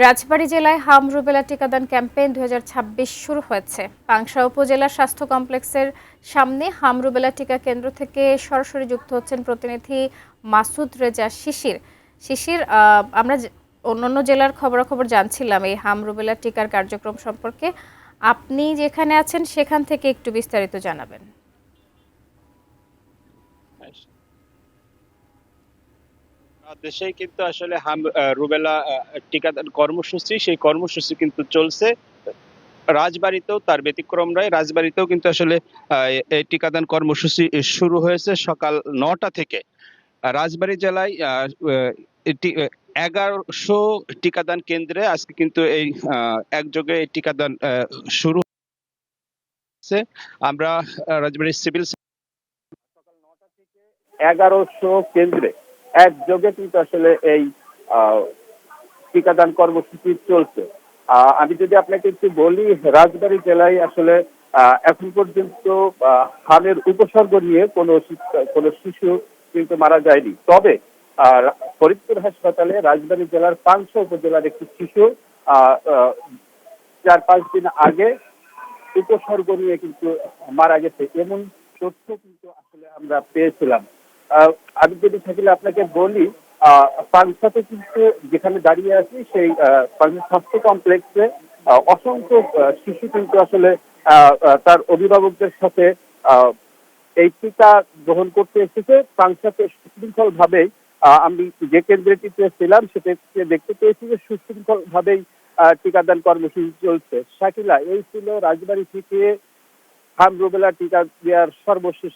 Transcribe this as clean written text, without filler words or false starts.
রাজবাড়ী জেলায় হাম রুবেলা টিকাদান ক্যাম্পেইন 2026 শুরু হয়েছে। পাংশা উপজেলা স্বাস্থ্য কমপ্লেক্সের সামনে হাম রুবেলা টিকা কেন্দ্র থেকে সরাসরি যুক্ত হচ্ছেন প্রতিনিধি মাসুদ রেজা শিশির। শিশির, আমরা অন্যান্য জেলার খবরাখবর জানছিলাম এই হাম রুবেলা টিকার কার্যক্রম সম্পর্কে। আপনি যেখানে আছেন সেখান থেকে একটু বিস্তারিত জানাবেন। দেশেই কিন্তু আসলে রুবেলা টিকাদান কর্মসূচি, সেই কর্মসূচি কিন্তু চলছে। রাজবাড়ীতেও তার ব্যতিক্রম নয়। রাজবাড়ীতেও কিন্তু আসলে এই টিকাদান কর্মসূচি শুরু হয়েছে সকাল 9টা থেকে। রাজবাড়ী জেলায় এটি 1100 টিকাদান কেন্দ্রে আজকে কিন্তু এই একযোগে এই টিকাদান শুরু হচ্ছে। আমরা রাজবাড়ী সিভিল সকাল 9টা থেকে 1100 কেন্দ্রে একযোগে কিন্তু আসলে এই আহ, টিকাদান কর্মসূচি চলছে। আমি যদি আপনাকে একটু বলি, রাজবাড়ী জেলায় আসলে এখন পর্যন্ত হামের উপসর্গ নিয়ে কোনো শিশু কিন্তু মারা যায়নি। তবে ফরিদপুর হাসপাতালে রাজবাড়ী জেলার পাংশা উপজেলার একটি শিশু 4-5 দিন আগে উপসর্গ নিয়ে কিন্তু মারা গেছে, এমন তথ্য কিন্তু আসলে আমরা পেয়েছিলাম। আমি যদি থাকলে আপনাকে বলি, পাংশাতে কিন্তু যেখানে দাঁড়িয়ে আছি সেই পাংশা স্বাস্থ্য কমপ্লেক্সে অসংখ্য শিশু কিন্তু আসলে তার অভিভাবকদের সাথে আহ, এই টিকা গ্রহণ করতে এসেছে। পাংশাতে সুশৃঙ্খল ভাবেই আমি যে কেন্দ্রটিতে ছিলাম সেটাতে দেখতে পেয়েছি যে সুশৃঙ্খল ভাবেই টিকাদান কর্মসূচি চলছে। শাকিলা, এই ছিল রাজবাড়ী থেকে হাম রুবেলা টিকা দেওয়ার সর্বশেষ